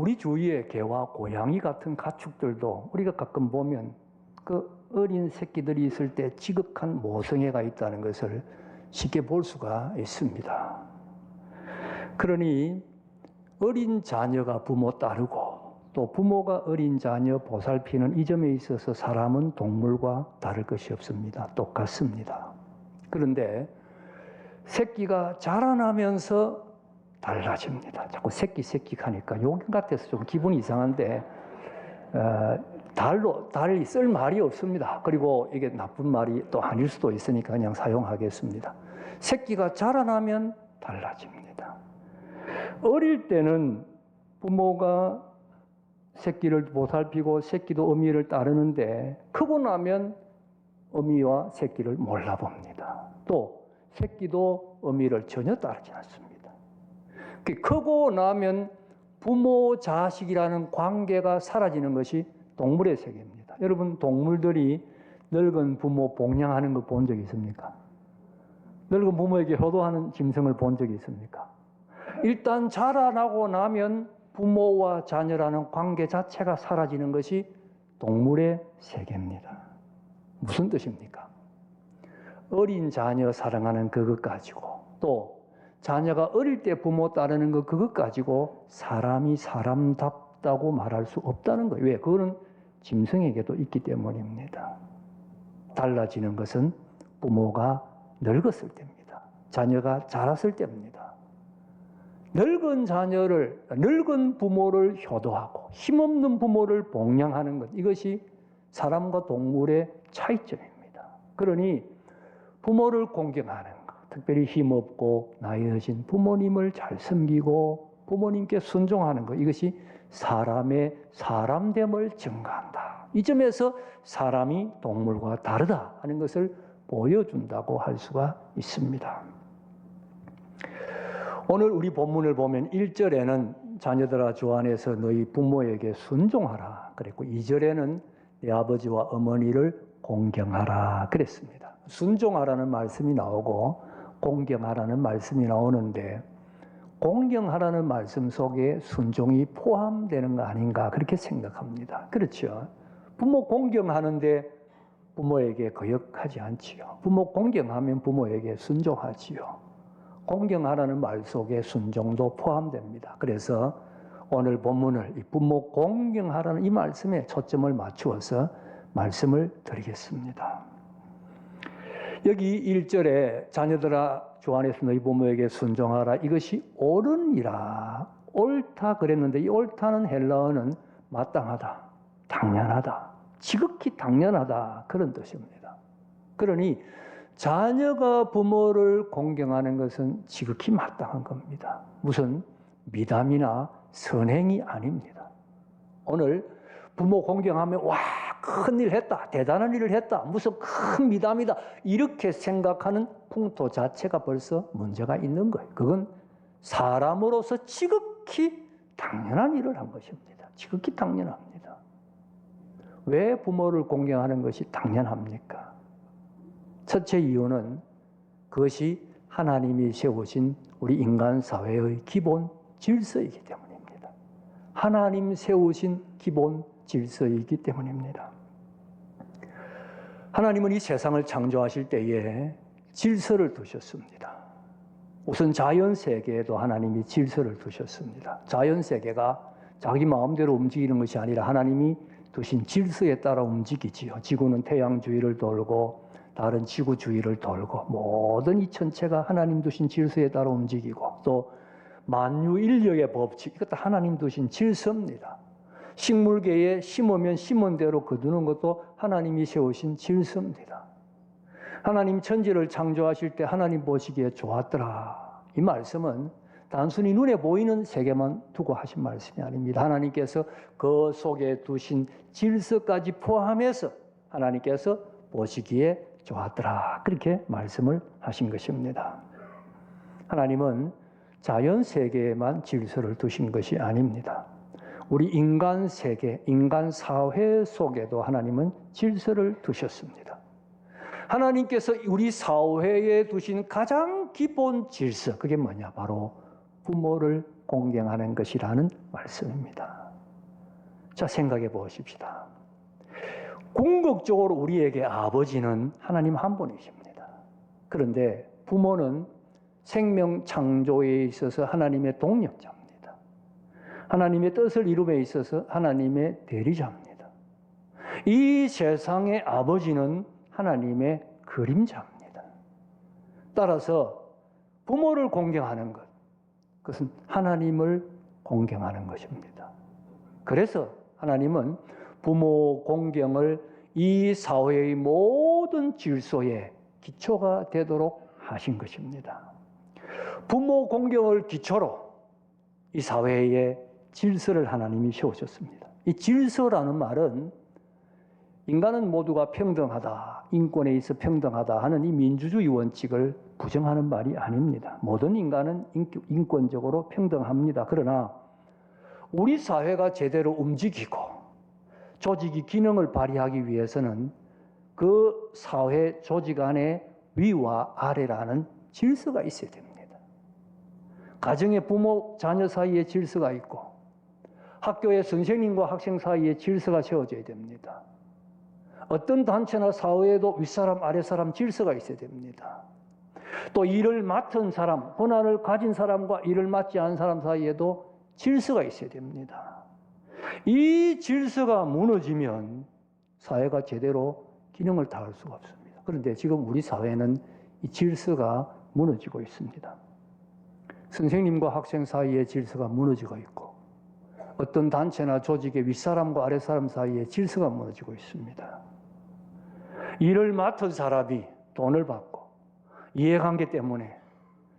우리 주위에 개와 고양이 같은 가축들도 우리가 가끔 보면 그 어린 새끼들이 있을 때 지극한 모성애가 있다는 것을 쉽게 볼 수가 있습니다. 그러니 어린 자녀가 부모 따르고 또 부모가 어린 자녀 보살피는 이 점에 있어서 사람은 동물과 다를 것이 없습니다. 똑같습니다. 그런데 새끼가 자라나면서 달라집니다. 자꾸 새끼 하니까 요즘 같아서 좀 기분이 이상한데 달리 쓸 말이 없습니다. 그리고 이게 나쁜 말이 또 아닐 수도 있으니까 그냥 사용하겠습니다. 새끼가 자라나면 달라집니다. 어릴 때는 부모가 새끼를 보살피고 새끼도 어미를 따르는데 크고 나면 어미와 새끼를 몰라봅니다. 또 새끼도 어미를 전혀 따르지 않습니다. 크고 나면 부모 자식이라는 관계가 사라지는 것이 동물의 세계입니다. 여러분, 동물들이 늙은 부모 봉양하는 거 본 적 있습니까? 늙은 부모에게 효도하는 짐승을 본 적이 있습니까? 일단 자라나고 나면 부모와 자녀라는 관계 자체가 사라지는 것이 동물의 세계입니다. 무슨 뜻입니까? 어린 자녀 사랑하는 그것 가지고 또 자녀가 어릴 때 부모 따르는 것 그것 가지고 사람이 사람답다고 말할 수 없다는 거예요. 왜? 그거는 짐승에게도 있기 때문입니다. 달라지는 것은 부모가 늙었을 때입니다. 자녀가 자랐을 때입니다. 늙은 부모를 효도하고 힘없는 부모를 봉양하는 것, 이것이 사람과 동물의 차이점입니다. 그러니 부모를 공경하는 것, 특별히 힘없고 나이 드신 부모님을 잘 섬기고 부모님께 순종하는 것, 이것이 사람의 사람됨을 증가한다. 이 점에서 사람이 동물과 다르다 하는 것을 보여준다고 할 수가 있습니다. 오늘 우리 본문을 보면 1절에는 자녀들아 주 안에서 너희 부모에게 순종하라 그랬고 2절에는 내 아버지와 어머니를 공경하라 그랬습니다. 순종하라는 말씀이 나오고 공경하라는 말씀이 나오는데 공경하라는 말씀 속에 순종이 포함되는 거 아닌가 그렇게 생각합니다. 그렇죠. 부모 공경하는데 부모에게 거역하지 않지요. 부모 공경하면 부모에게 순종하지요. 공경하라는 말 속에 순종도 포함됩니다. 그래서 오늘 본문을 이 부모 공경하라는 이 말씀에 초점을 맞추어서 말씀을 드리겠습니다. 여기 1절에 자녀들아 주 안에서 너희 부모에게 순종하라 이것이 옳으니라 옳다 그랬는데 이 옳다는 헬라어는 마땅하다, 당연하다, 지극히 당연하다 그런 뜻입니다. 그러니 자녀가 부모를 공경하는 것은 지극히 마땅한 겁니다. 무슨 미담이나 선행이 아닙니다. 오늘 부모 공경하면 와 큰일 했다, 대단한 일을 했다, 무슨 큰 미담이다 이렇게 생각하는 풍토 자체가 벌써 문제가 있는 거예요. 그건 사람으로서 지극히 당연한 일을 한 것입니다. 지극히 당연합니다. 왜 부모를 공경하는 것이 당연합니까? 첫째 이유는 그것이 하나님이 세우신 우리 인간 사회의 기본 질서이기 때문입니다. 하나님 세우신 기본 질서이기 때문입니다. 하나님은 이 세상을 창조하실 때에 질서를 두셨습니다. 우선 자연 세계에도 하나님이 질서를 두셨습니다. 자연 세계가 자기 마음대로 움직이는 것이 아니라 하나님이 두신 질서에 따라 움직이지요. 지구는 태양 주위를 돌고 다른 지구 주위를 돌고 모든 이 천체가 하나님 두신 질서에 따라 움직이고 또 만유인력의 법칙 이것도 하나님 두신 질서입니다. 식물계에 심으면 심은 대로 거두는 것도 하나님이 세우신 질서입니다. 하나님 천지를 창조하실 때 하나님 보시기에 좋았더라. 이 말씀은 단순히 눈에 보이는 세계만 두고 하신 말씀이 아닙니다. 하나님께서 그 속에 두신 질서까지 포함해서 하나님께서 보시기에 좋았더라. 그렇게 말씀을 하신 것입니다. 하나님은 자연 세계에만 질서를 두신 것이 아닙니다. 우리 인간 세계, 인간 사회 속에도 하나님은 질서를 두셨습니다. 하나님께서 우리 사회에 두신 가장 기본 질서, 그게 뭐냐? 바로 부모를 공경하는 것이라는 말씀입니다. 자, 생각해 보십시다. 궁극적으로 우리에게 아버지는 하나님 한 분이십니다. 그런데 부모는 생명 창조에 있어서 하나님의 동력자입니다. 하나님의 뜻을 이룸에 있어서 하나님의 대리자입니다. 이 세상의 아버지는 하나님의 그림자입니다. 따라서 부모를 공경하는 것, 그것은 하나님을 공경하는 것입니다. 그래서 하나님은 부모 공경을 이 사회의 모든 질서의 기초가 되도록 하신 것입니다. 부모 공경을 기초로 이 사회의 질서를 하나님이 세우셨습니다. 이 질서라는 말은 인간은 모두가 평등하다, 인권에 있어 평등하다 하는 이 민주주의 원칙을 부정하는 말이 아닙니다. 모든 인간은 인권적으로 평등합니다. 그러나 우리 사회가 제대로 움직이고 조직이 기능을 발휘하기 위해서는 그 사회 조직 안에 위와 아래라는 질서가 있어야 됩니다. 가정의 부모, 자녀 사이에 질서가 있고 학교의 선생님과 학생 사이에 질서가 세워져야 됩니다. 어떤 단체나 사회에도 윗사람, 아랫사람 질서가 있어야 됩니다. 또 일을 맡은 사람, 권한을 가진 사람과 일을 맡지 않은 사람 사이에도 질서가 있어야 됩니다. 이 질서가 무너지면 사회가 제대로 기능을 다할 수가 없습니다. 그런데 지금 우리 사회는 이 질서가 무너지고 있습니다. 선생님과 학생 사이의 질서가 무너지고 있고 어떤 단체나 조직의 윗사람과 아랫사람 사이의 질서가 무너지고 있습니다. 일을 맡은 사람이 돈을 받고 이해관계 때문에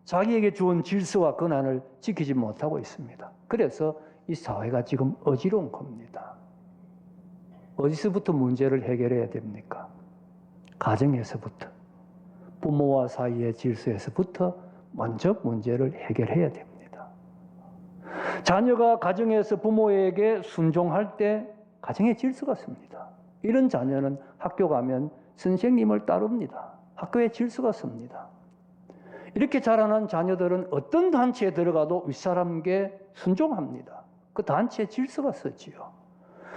자기에게 주은 질서와 권한을 지키지 못하고 있습니다. 그래서 이 사회가 지금 어지러운 겁니다. 어디서부터 문제를 해결해야 됩니까? 가정에서부터, 부모와 사이의 질서에서부터 먼저 문제를 해결해야 됩니다. 자녀가 가정에서 부모에게 순종할 때 가정의 질서가 섭니다. 이런 자녀는 학교 가면 선생님을 따릅니다. 학교에 질서가 섭니다. 이렇게 자라난 자녀들은 어떤 단체에 들어가도 윗사람에게 순종합니다. 그 단체에 질서가 서지요.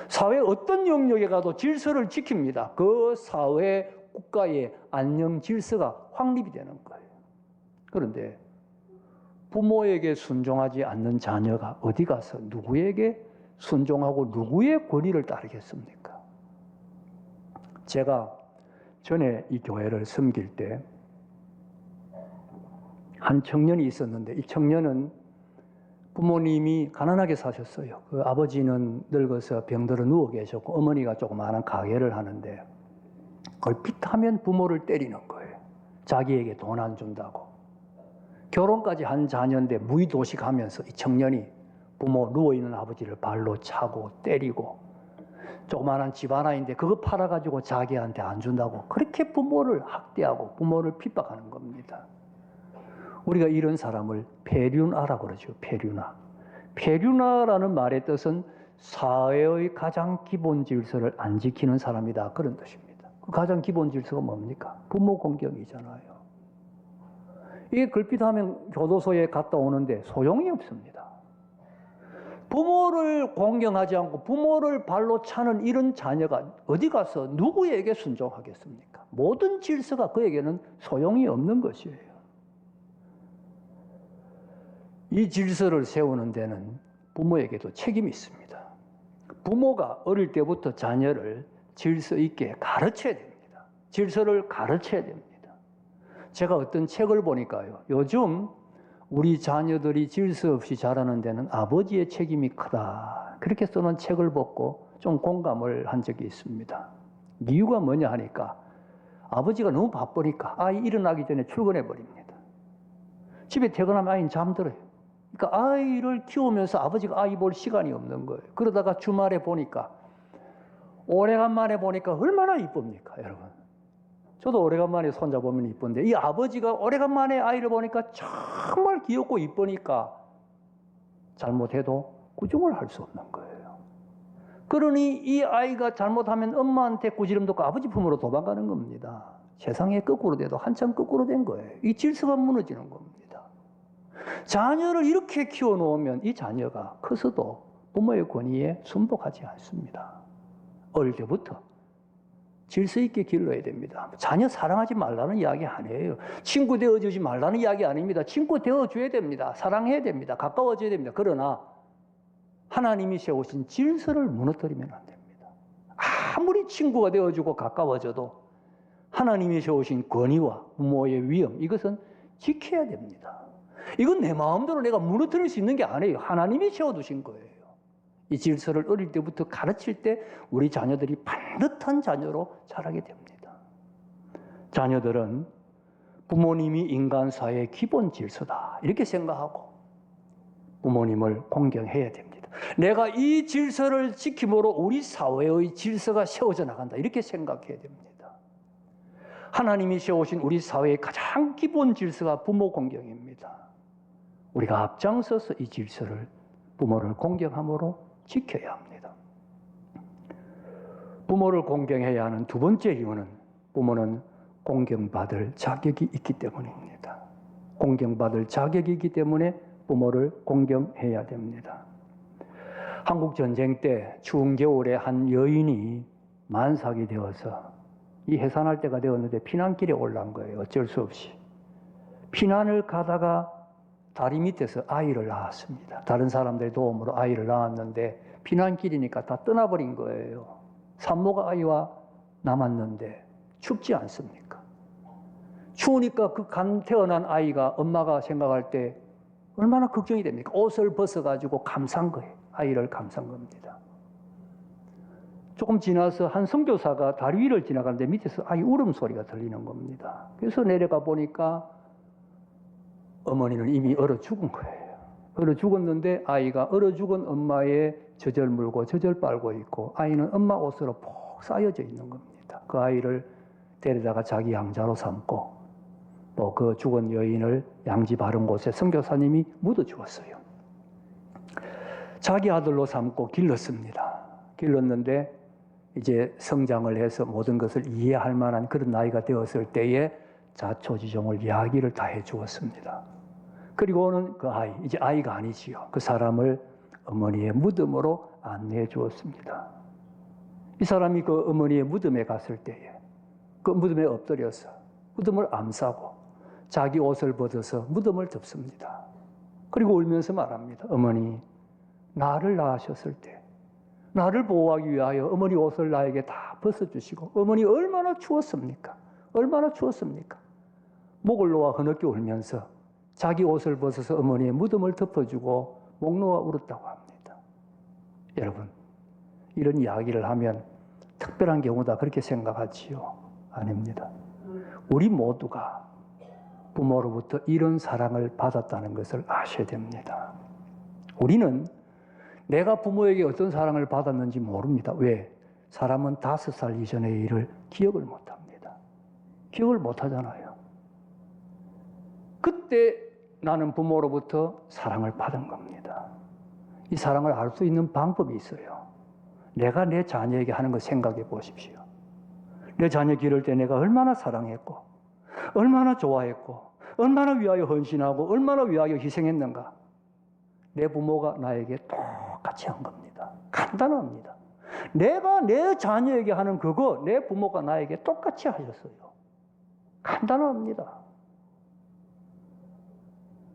사회 어떤 영역에 가도 질서를 지킵니다. 그 사회, 국가의 안녕 질서가 확립이 되는 거예요. 그런데 부모에게 순종하지 않는 자녀가 어디 가서 누구에게 순종하고 누구의 권위를 따르겠습니까? 제가 전에 이 교회를 섬길 때 한 청년이 있었는데 이 청년은 부모님이 가난하게 사셨어요. 그 아버지는 늙어서 병들어 누워 계셨고 어머니가 조그마한 가게를 하는데 걸핏하면 부모를 때리는 거예요. 자기에게 돈 안 준다고. 결혼까지 한 자녀인데 무의도식하면서 이 청년이 부모 누워있는 아버지를 발로 차고 때리고 조그마한 집 하나인데 그거 팔아가지고 자기한테 안 준다고 그렇게 부모를 학대하고 부모를 핍박하는 겁니다. 우리가 이런 사람을 폐륜아라고 그러죠. 폐륜아. 폐륜아라는 말의 뜻은 사회의 가장 기본 질서를 안 지키는 사람이다. 그런 뜻입니다. 그 가장 기본 질서가 뭡니까? 부모 공경이잖아요. 이게 걸핏하면 교도소에 갔다 오는데 소용이 없습니다. 부모를 공경하지 않고 부모를 발로 차는 이런 자녀가 어디 가서 누구에게 순종하겠습니까? 모든 질서가 그에게는 소용이 없는 것이에요. 이 질서를 세우는 데는 부모에게도 책임이 있습니다. 부모가 어릴 때부터 자녀를 질서 있게 가르쳐야 됩니다. 질서를 가르쳐야 됩니다. 제가 어떤 책을 보니까요. 요즘 우리 자녀들이 질서 없이 자라는 데는 아버지의 책임이 크다. 그렇게 쓰는 책을 보고 좀 공감을 한 적이 있습니다. 이유가 뭐냐 하니까 아버지가 너무 바쁘니까 아이 일어나기 전에 출근해 버립니다. 집에 퇴근하면 아이는 잠들어요. 그러니까 아이를 키우면서 아버지가 아이 볼 시간이 없는 거예요. 그러다가 주말에 보니까 오래간만에 보니까 얼마나 이쁩니까, 여러분? 저도 오래간만에 손자 보면 이쁜데 이 아버지가 오래간만에 아이를 보니까 정말 귀엽고 이쁘니까 잘못해도 꾸중을 할 수 없는 거예요. 그러니 이 아이가 잘못하면 엄마한테 꾸지름 듣고 아버지 품으로 도망가는 겁니다. 세상에 거꾸로 돼도 한참 거꾸로 된 거예요. 이 질서가 무너지는 겁니다. 자녀를 이렇게 키워놓으면 이 자녀가 커서도 부모의 권위에 순복하지 않습니다. 어릴 때부터 질서 있게 길러야 됩니다. 자녀 사랑하지 말라는 이야기 아니에요. 친구 되어주지 말라는 이야기 아닙니다. 친구 되어줘야 됩니다. 사랑해야 됩니다. 가까워져야 됩니다. 그러나 하나님이 세우신 질서를 무너뜨리면 안 됩니다. 아무리 친구가 되어주고 가까워져도 하나님이 세우신 권위와 부모의 위엄, 이것은 지켜야 됩니다. 이건 내 마음대로 내가 무너뜨릴 수 있는 게 아니에요. 하나님이 세워두신 거예요. 이 질서를 어릴 때부터 가르칠 때 우리 자녀들이 반듯한 자녀로 자라게 됩니다. 자녀들은 부모님이 인간 사회의 기본 질서다 이렇게 생각하고 부모님을 공경해야 됩니다. 내가 이 질서를 지킴으로 우리 사회의 질서가 세워져 나간다 이렇게 생각해야 됩니다. 하나님이 세우신 우리 사회의 가장 기본 질서가 부모 공경입니다. 우리가 앞장서서 이 질서를 부모를 공경함으로 지켜야 합니다. 부모를 공경해야 하는 두 번째 이유는 부모는 공경받을 자격이 있기 때문입니다. 공경받을 자격이 있기 때문에 부모를 공경해야 됩니다. 한국 전쟁 때 추운 겨울에 한 여인이 만삭이 되어서 이 해산할 때가 되었는데 피난길에 올라온 거예요. 어쩔 수 없이. 피난을 가다가 다리 밑에서 아이를 낳았습니다. 다른 사람들의 도움으로 아이를 낳았는데 피난길이니까 다 떠나버린 거예요. 산모가 아이와 남았는데 춥지 않습니까? 추우니까 그 간 태어난 아이가 엄마가 생각할 때 얼마나 걱정이 됩니까? 옷을 벗어가지고 감싼 거예요. 아이를 감싼 겁니다. 조금 지나서 한 선교사가 다리 위를 지나가는데 밑에서 아이 울음소리가 들리는 겁니다. 그래서 내려가 보니까 어머니는 이미 얼어 죽은 거예요. 얼어 죽었는데 아이가 얼어 죽은 엄마의 젖을 물고 젖을 빨고 있고 아이는 엄마 옷으로 푹 쌓여져 있는 겁니다. 그 아이를 데려다가 자기 양자로 삼고 또 그 죽은 여인을 양지 바른 곳에 선교사님이 묻어 주었어요. 자기 아들로 삼고 길렀습니다. 길렀는데 이제 성장을 해서 모든 것을 이해할 만한 그런 나이가 되었을 때에 자초지종을 이야기를 다 해주었습니다. 그리고는 그 아이, 이제 아이가 아니지요. 그 사람을 어머니의 무덤으로 안내해 주었습니다. 이 사람이 그 어머니의 무덤에 갔을 때에 그 무덤에 엎드려서 무덤을 암사고 자기 옷을 벗어서 무덤을 덮습니다. 그리고 울면서 말합니다. 어머니, 나를 낳으셨을 때 나를 보호하기 위하여 어머니 옷을 나에게 다 벗어주시고 어머니 얼마나 추웠습니까? 얼마나 추웠습니까? 목을 놓아 흐느껴 울면서 자기 옷을 벗어서 어머니의 무덤을 덮어주고 목 놓아 울었다고 합니다. 여러분, 이런 이야기를 하면 특별한 경우다 그렇게 생각하지요? 아닙니다. 우리 모두가 부모로부터 이런 사랑을 받았다는 것을 아셔야 됩니다. 우리는 내가 부모에게 어떤 사랑을 받았는지 모릅니다. 왜? 사람은 5살 이전의 일을 기억을 못합니다. 기억을 못하잖아요. 그때 나는 부모로부터 사랑을 받은 겁니다. 이 사랑을 알 수 있는 방법이 있어요. 내가 내 자녀에게 하는 거 생각해 보십시오. 내 자녀 기를 때 내가 얼마나 사랑했고 얼마나 좋아했고 얼마나 위하여 헌신하고 얼마나 위하여 희생했는가. 내 부모가 나에게 똑같이 한 겁니다. 간단합니다. 내가 내 자녀에게 하는 그거 내 부모가 나에게 똑같이 하셨어요. 간단합니다.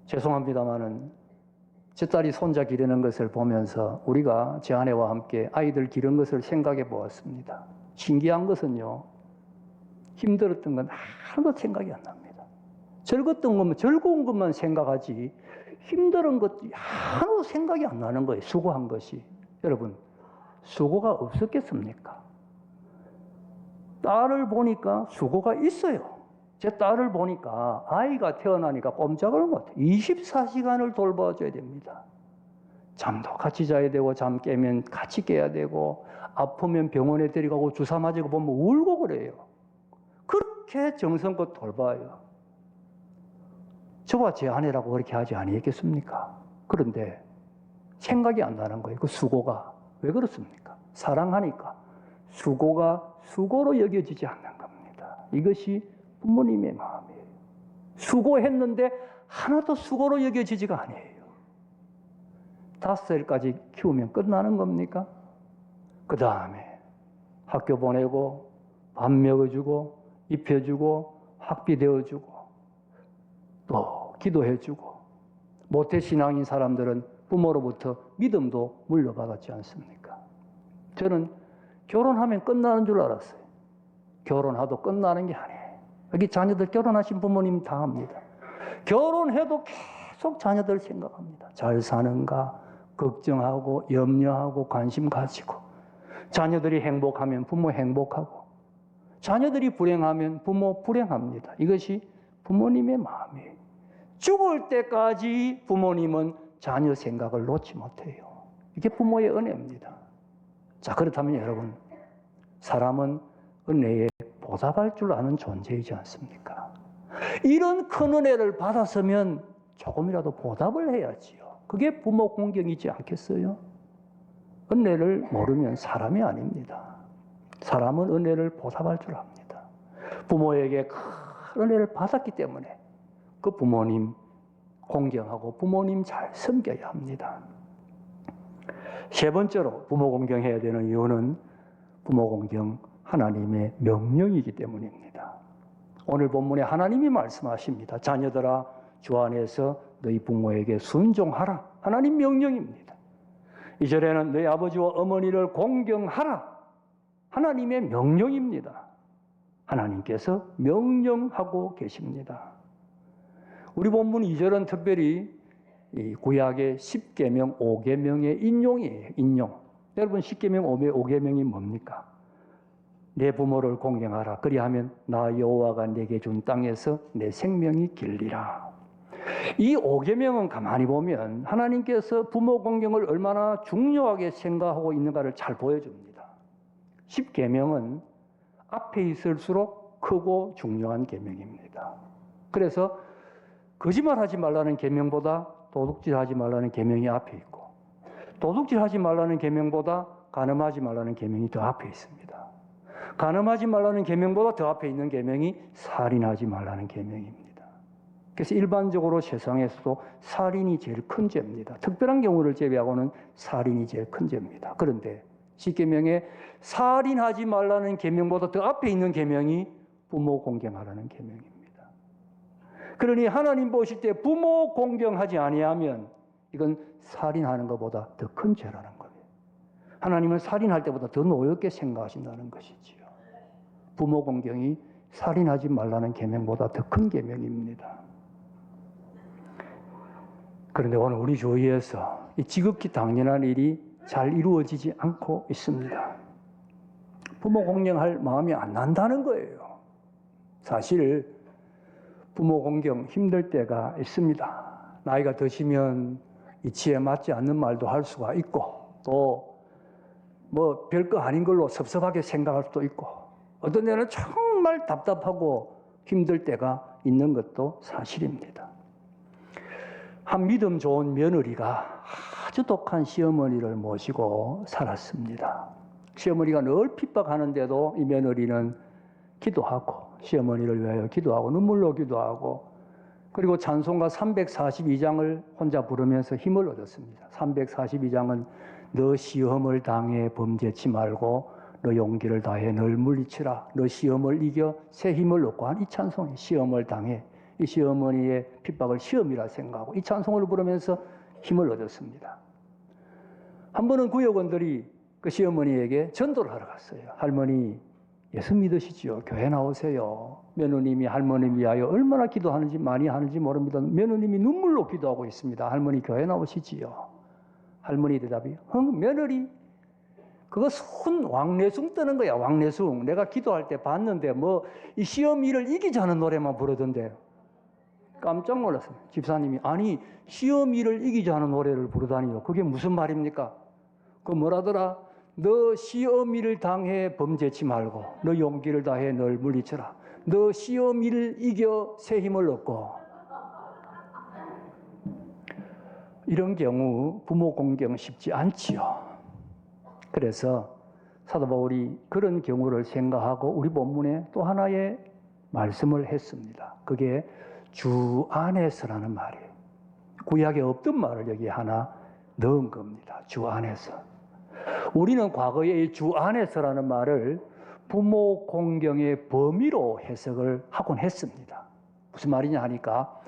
죄송합니다마는 제 딸이 손자 기르는 것을 보면서 우리가 제 아내와 함께 아이들 기른 것을 생각해 보았습니다. 신기한 것은요, 힘들었던 건 하나도 생각이 안 납니다. 즐거웠던 것만, 즐거운 것만 생각하지 힘든 것도 하나도 생각이 안 나는 거예요. 수고한 것이. 여러분, 수고가 없었겠습니까? 딸을 보니까 수고가 있어요. 제 딸을 보니까 아이가 태어나니까 꼼짝을 못해요. 24시간을 돌봐줘야 됩니다. 잠도 같이 자야 되고 잠 깨면 같이 깨야 되고 아프면 병원에 데려가고 주사 맞고 보면 울고 그래요. 그렇게 정성껏 돌봐요. 저와 제 아내라고 그렇게 하지 아니겠습니까? 그런데 생각이 안 나는 거예요. 그 수고가. 왜 그렇습니까? 사랑하니까 수고가 수고로 여겨지지 않는 겁니다. 이것이 부모님의 마음이에요. 수고했는데 하나도 수고로 여겨지지가 아니에요. 5살까지 키우면 끝나는 겁니까? 그 다음에 학교 보내고 밥 먹여주고 입혀주고 학비 대어주고 또 기도해주고 모태신앙인 사람들은 부모로부터 믿음도 물려받았지 않습니까? 저는 결혼하면 끝나는 줄 알았어요. 결혼하도 끝나는 게 아니에요. 여기 자녀들 결혼하신 부모님 다 합니다. 결혼해도 계속 자녀들 생각합니다. 잘 사는가 걱정하고 염려하고 관심 가지고, 자녀들이 행복하면 부모 행복하고, 자녀들이 불행하면 부모 불행합니다. 이것이 부모님의 마음이에요. 죽을 때까지 부모님은 자녀 생각을 놓지 못해요. 이게 부모의 은혜입니다. 자, 그렇다면 여러분, 사람은 은혜에 보답할 줄 아는 존재이지 않습니까? 이런 큰 은혜를 받았으면 조금이라도 보답을 해야지요. 그게 부모 공경이지 않겠어요? 은혜를 모르면 사람이 아닙니다. 사람은 은혜를 보답할 줄 압니다. 부모에게 큰 은혜를 받았기 때문에 그 부모님 공경하고 부모님 잘 섬겨야 합니다. 세 번째로 부모 공경해야 되는 이유는 부모 공경 하나님의 명령이기 때문입니다. 오늘 본문에 하나님이 말씀하십니다. 자녀들아, 주 안에서 너희 부모에게 순종하라. 하나님 명령입니다. 2절에는 너희 아버지와 어머니를 공경하라. 하나님의 명령입니다. 하나님께서 명령하고 계십니다. 우리 본문 2절은 특별히 이 구약의 10계명 5계명의 인용이에요. 인용. 여러분, 10계명 5계명이 뭡니까? 내 부모를 공경하라. 그리하면 나 여호와가 내게 준 땅에서 내 생명이 길리라. 이 5계명은 가만히 보면 하나님께서 부모 공경을 얼마나 중요하게 생각하고 있는가를 잘 보여줍니다. 10계명은 앞에 있을수록 크고 중요한 계명입니다. 그래서 거짓말하지 말라는 계명보다 도둑질하지 말라는 계명이 앞에 있고, 도둑질하지 말라는 계명보다 간음하지 말라는 계명이 더 앞에 있습니다. 간음하지 말라는 계명보다 더 앞에 있는 계명이 살인하지 말라는 계명입니다. 그래서 일반적으로 세상에서도 살인이 제일 큰 죄입니다. 특별한 경우를 제외하고는 살인이 제일 큰 죄입니다. 그런데 10계명에 살인하지 말라는 계명보다 더 앞에 있는 계명이 부모 공경하라는 계명입니다. 그러니 하나님 보실 때 부모 공경하지 아니하면 이건 살인하는 것보다 더 큰 죄라는 거예요. 하나님은 살인할 때보다 더 노엽게 생각하신다는 것이지요. 부모 공경이 살인하지 말라는 계명보다 더 큰 계명입니다. 그런데 오늘 우리 교회에서 이 지극히 당연한 일이 잘 이루어지지 않고 있습니다. 부모 공경할 마음이 안 난다는 거예요. 사실 부모 공경 힘들 때가 있습니다. 나이가 드시면 이치에 맞지 않는 말도 할 수가 있고, 또 뭐 별거 아닌 걸로 섭섭하게 생각할 수도 있고, 어떤 때는 정말 답답하고 힘들 때가 있는 것도 사실입니다. 한 믿음 좋은 며느리가 아주 독한 시어머니를 모시고 살았습니다. 시어머니가 늘 핍박하는데도 이 며느리는 기도하고, 시어머니를 위하여 기도하고 눈물로 기도하고, 그리고 찬송가 342장을 혼자 부르면서 힘을 얻었습니다. 342장은 너 시험을 당해 범죄치 말고 너 용기를 다해 널 물리치라. 너 시험을 이겨 새 힘을 얻고 한 이 찬송이 시험을 당해, 이 시어머니의 핍박을 시험이라 생각하고 이 찬송을 부르면서 힘을 얻었습니다. 한 번은 구역원들이 그 시어머니에게 전도를 하러 갔어요. 할머니, 예수 믿으시지요? 교회 나오세요. 며느님이 할머니 위하여 얼마나 기도하는지 많이 하는지 모릅니다. 며느님이 눈물로 기도하고 있습니다. 할머니 교회 나오시지요? 할머니 대답이, 며느리, 그거 손 왕래숭 뜨는 거야. 왕래숭. 내가 기도할 때 봤는데 뭐 이 시어미를 이기자는 노래만 부르던데. 깜짝 놀랐어요. 집사님이, 아니 시어미를 이기자는 노래를 부르다니요. 그게 무슨 말입니까? 그 뭐라더라? 너 시어미를 당해 범죄치 말고 너 용기를 다해 널 물리쳐라. 너 시어미를 이겨 새 힘을 얻고. 이런 경우 부모 공경 쉽지 않지요. 그래서 사도 바울이 그런 경우를 생각하고 우리 본문에 또 하나의 말씀을 했습니다. 그게 주 안에서라는 말이에요. 구약에 없던 말을 여기 하나 넣은 겁니다. 주 안에서. 우리는 과거에 이 주 안에서라는 말을 부모 공경의 범위로 해석을 하곤 했습니다. 무슨 말이냐 하니까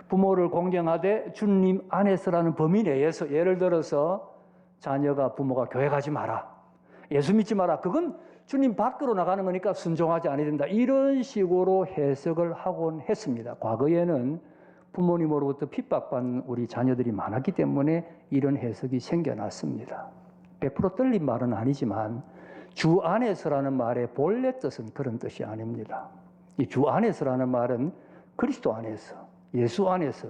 부모를 공경하되 주님 안에서라는 범위 내에서, 예를 들어서 자녀가 부모가 교회 가지 마라, 예수 믿지 마라, 그건 주님 밖으로 나가는 거니까 순종하지 않아야 된다, 이런 식으로 해석을 하곤 했습니다. 과거에는 부모님으로부터 핍박받는 우리 자녀들이 많았기 때문에 이런 해석이 생겨났습니다. 100% 틀린 말은 아니지만 주 안에서라는 말의 본래 뜻은 그런 뜻이 아닙니다. 이 주 안에서라는 말은 그리스도 안에서, 예수 안에서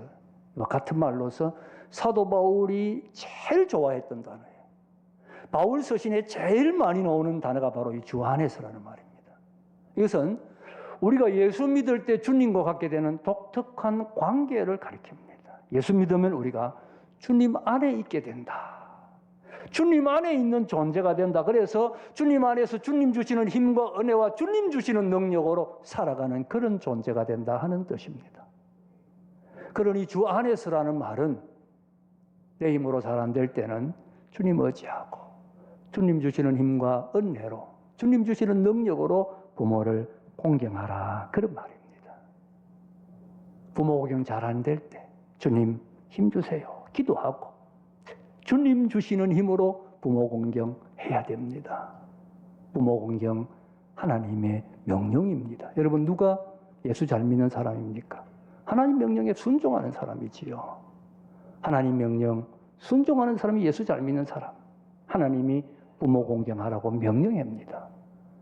같은 말로서 사도 바울이 제일 좋아했던 단어예요. 바울 서신에 제일 많이 나오는 단어가 바로 이 주 안에서라는 말입니다. 이것은 우리가 예수 믿을 때 주님과 갖게 되는 독특한 관계를 가리킵니다. 예수 믿으면 우리가 주님 안에 있게 된다. 주님 안에 있는 존재가 된다. 그래서 주님 안에서 주님 주시는 힘과 은혜와 주님 주시는 능력으로 살아가는 그런 존재가 된다 하는 뜻입니다. 그러니 주 안에서라는 말은 내 힘으로 잘 안 될 때는 주님 의지하고 주님 주시는 힘과 은혜로 주님 주시는 능력으로 부모를 공경하라, 그런 말입니다. 부모 공경 잘 안 될 때 주님 힘 주세요 기도하고 주님 주시는 힘으로 부모 공경해야 됩니다. 부모 공경 하나님의 명령입니다. 여러분, 누가 예수 잘 믿는 사람입니까? 하나님 명령에 순종하는 사람이지요. 하나님 명령 순종하는 사람이 예수 잘 믿는 사람. 하나님이 부모 공경하라고 명령합니다.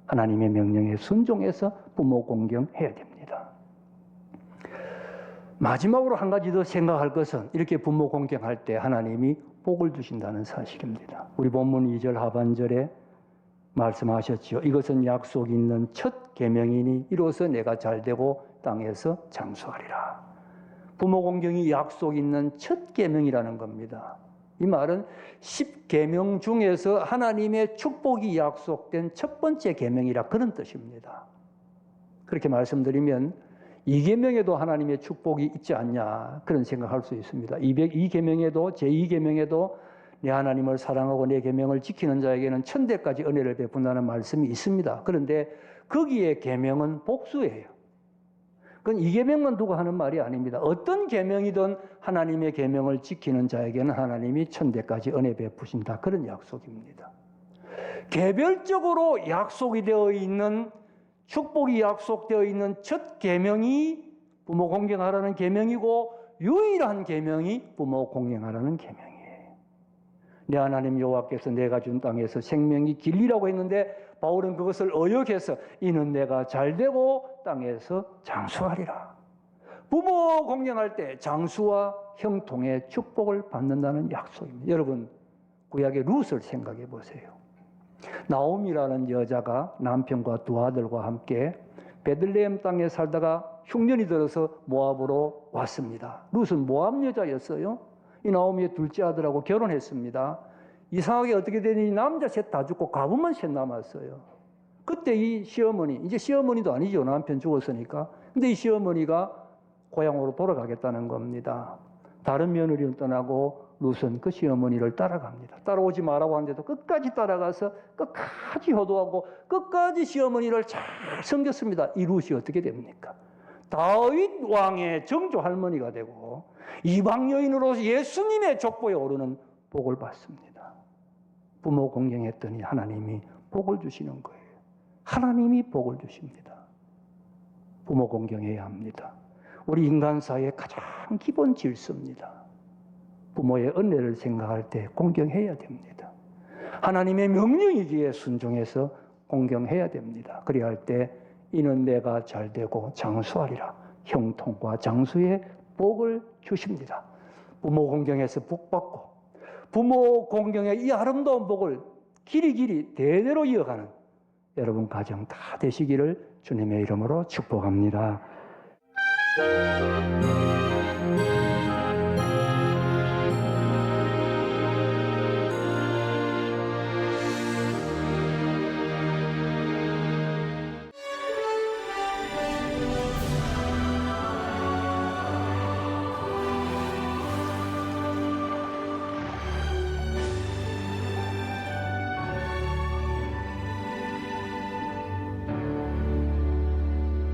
하나님의 명령에 순종해서 부모 공경해야 됩니다. 마지막으로 한 가지 더 생각할 것은 이렇게 부모 공경할 때 하나님이 복을 주신다는 사실입니다. 우리 본문 2절 하반절에 말씀하셨지요. 이것은 약속 있는 첫 계명이니 이로써 내가 잘되고 땅에서 장수하리라. 부모 공경이 약속 있는 첫 계명이라는 겁니다. 이 말은 10계명 중에서 하나님의 축복이 약속된 첫 번째 계명이라 그런 뜻입니다. 그렇게 말씀드리면 2계명에도 하나님의 축복이 있지 않냐 그런 생각할 수 있습니다. 2계명에도 제2계명에도 내 하나님을 사랑하고 내 계명을 지키는 자에게는 천대까지 은혜를 베푼다는 말씀이 있습니다. 그런데 거기에 계명은 복수예요. 그건 2계명만 두고 하는 말이 아닙니다. 어떤 계명이든 하나님의 계명을 지키는 자에게는 하나님이 천대까지 은혜 베푸신다, 그런 약속입니다. 개별적으로 약속이 되어 있는, 축복이 약속되어 있는 첫 계명이 부모 공경하라는 계명이고 유일한 계명이 부모 공경하라는 계명이에요. 내 하나님 여호와께서 내가 준 땅에서 생명이 길리라고 했는데 바울은 그것을 어역해서 이는 내가 잘되고 땅에서 장수하리라. 부모 공경할 때 장수와 형통의 축복을 받는다는 약속입니다. 여러분, 구약의 룻을 생각해 보세요. 나옴이라는 여자가 남편과 두 아들과 함께 베들레헴 땅에 살다가 흉년이 들어서 모압으로 왔습니다. 룻은 모압 여자였어요. 이 나오미의 둘째 아들하고 결혼했습니다. 이상하게 어떻게 되니 남자 셋 다 죽고 가부만 셋 남았어요. 그때 이 시어머니, 이제 시어머니도 아니죠. 남편 죽었으니까. 근데 이 시어머니가 고향으로 돌아가겠다는 겁니다. 다른 며느리를 떠나고 룻은 그 시어머니를 따라갑니다. 따라오지 말라고 하는데도 끝까지 따라가서 끝까지 효도하고 끝까지 시어머니를 잘 섬겼습니다. 이 룻이 어떻게 됩니까? 다윗 왕의 정조 할머니가 되고 이방 여인으로 예수님의 족보에 오르는 복을 받습니다. 부모 공경했더니 하나님이 복을 주시는 거예요. 하나님이 복을 주십니다. 부모 공경해야 합니다. 우리 인간 사회의 가장 기본 질서입니다. 부모의 은혜를 생각할 때 공경해야 됩니다. 하나님의 명령이기에 순종해서 공경해야 됩니다. 그래야 할 때 이는 내가 잘되고 장수하리라. 형통과 장수의 복을 주십니다. 부모 공경해서 복 받고 부모 공경의 이 아름다운 복을 길이길이 대대로 이어가는 여러분 가정 다 되시기를 주님의 이름으로 축복합니다.